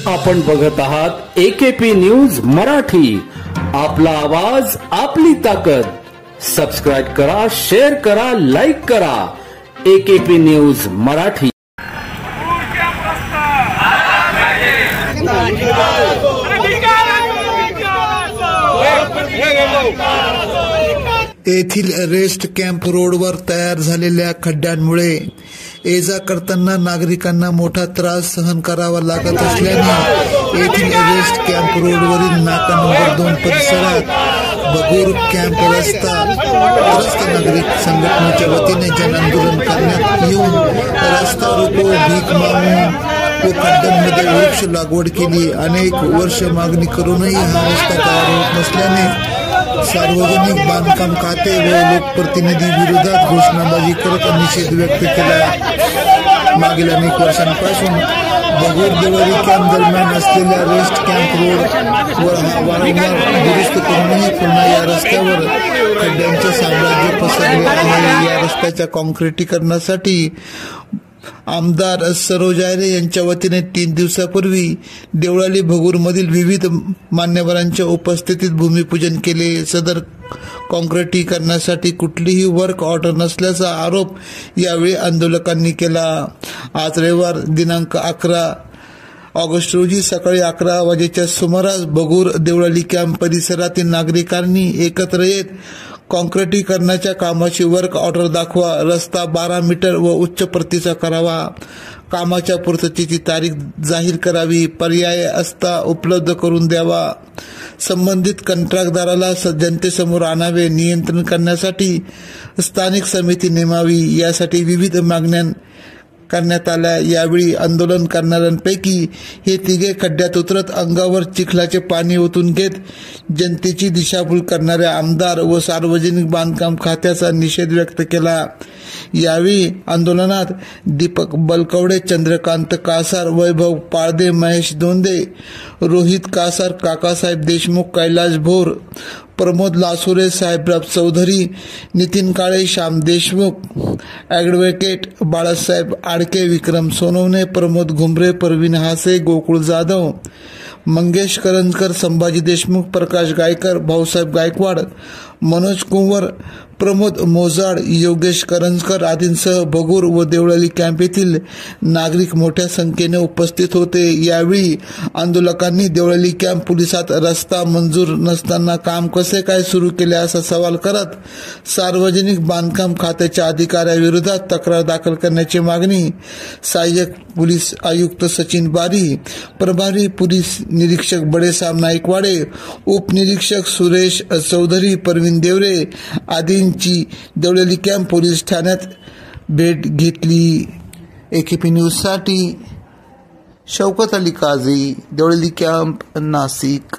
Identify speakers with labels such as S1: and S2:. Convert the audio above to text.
S1: आपण बघत आहात AKP न्यूज मराठी, आपला आवाज आपली ताकद। सबस्क्राइब करा, शेअर करा, लाईक करा। AKP news Marathi.
S2: येथील रेस्ट कॅम्प रोडवर तयार झालेल्या खड्ड्यांमुळे ये-जा करताना नागरिकांना मोठा त्रास सहन करावा लागत असल्याने येथील रेस्ट कॅम्प रोडवरील नाका नंबर 2 परिसरात बगूर कॅम्प रस्ता नागरिक संघटनेच्या वतीने जन आंदोलन करण्यात येऊन रस्ता रोको, भीक मागून व खड्ड्यांमध्ये वृक्ष लागवड केली। अनेक वर्ष मागणी करूनही हा रस्ता तयार होत नसल्याने सार्वजनिक बांधकाम खाते व लोकप्रतिनिधी विरोधात घोषणाबाजी करत निषेध व्यक्त केला। मागील अनेक वर्षांपासून बगूर देवळी कॅम्प दरम्यान असलेल्या रेस्ट कॅम्प रोड वर वारंवार दुरुस्त करूनही पुन्हा या रस्त्यावर खड्ड्यांचे साम्राज्य पसरले आहे। या रस्त्याच्या काँक्रिटीकरणासाठी आमदार सरोज आयरे यांच्या वतीने 3 दिवसापूर्वी देवळाली भगूर मधील विविध मान्यवरांच्या उपस्थितीत भूमिपूजन केले। सदर काँक्रिटीकरणासाठी कुठलीही वर्क ऑर्डर नसल्याचा आरोप यावेळी आंदोलकांनी केला। आज रविवार दिनांक 11 ऑगस्ट रोजी सकाळी 11 वाजेच्या सुमारास बगूर देवळाली कॅम्प परिसरातील नागरिकांनी एकत्र येत काँक्रिटीकरणाच्या कामाची वर्क ऑर्डर दाखवा, रस्ता 12 मीटर व उच्च प्रतीचा करावा, कामाच्या पूर्ततेची तारीख जाहीर करावी, पर्याय असता उपलब्ध करून द्यावा, संबंधित कंत्राटदाराला जनतेसमोर आणावे, नियंत्रण करण्यासाठी स्थानिक समिती नेमावी, यासाठी विविध मागण्या करण्यात आल्या। यावेळी आंदोलन करणाऱ्यांपैकी हे तिघे खड्ड्यात उतरत अंगावर चिखलाचे पाणी ओतून घेत जनतेची दिशाभूल करणाऱ्या आमदार व सार्वजनिक बांधकाम खात्याचा निषेध व्यक्त केला। यावेळी आंदोलनात दीपक बलकवडे, चंद्रकांत कासार, वैभव पाळदे, महेश दोंदे, रोहित कासार, काकासाहेब देशमुख, कैलाश भोर, प्रमोद लासुरे, साहेबराव चौधरी, नितीन काळे, श्याम देशमुख, ॲडव्होकेट बाळासाहेब आडके, विक्रम सोनवणे, प्रमोद घुमरे, परवीन हासे, गोकुळ जाधव, मंगेश करंजकर, संभाजी देशमुख, प्रकाश गायकर, भाऊसाहेब गायकवाड, मनोज कुंवर, प्रमोद मोजाड, योगेश करंजकर आदींसह बगूर व देवळाली कॅम्प येथील नागरिक मोठ्या संख्येने उपस्थित होते। यावेळी आंदोलकांनी देवळाली कॅम्प पोलिसात रस्ता मंजूर नसताना काम कसे काय सुरू केले असा सवाल करत सार्वजनिक बांधकाम खात्याच्या अधिकाऱ्याविरोधात तक्रार दाखल करण्याची मागणी सहाय्यक पोलीस आयुक्त सचिन बारी, प्रभारी पोलीस निरीक्षक बडेसाहेब नाईकवाडे, उपनिरीक्षक सुरेश चौधरी, परवीन देवरे आदींची देवळाली कॅम्प पोलीस ठाण्यात भेट घेतली। AKP न्यूज साठी शौकत अली काझी, देवळाली कॅम्प, नाशिक।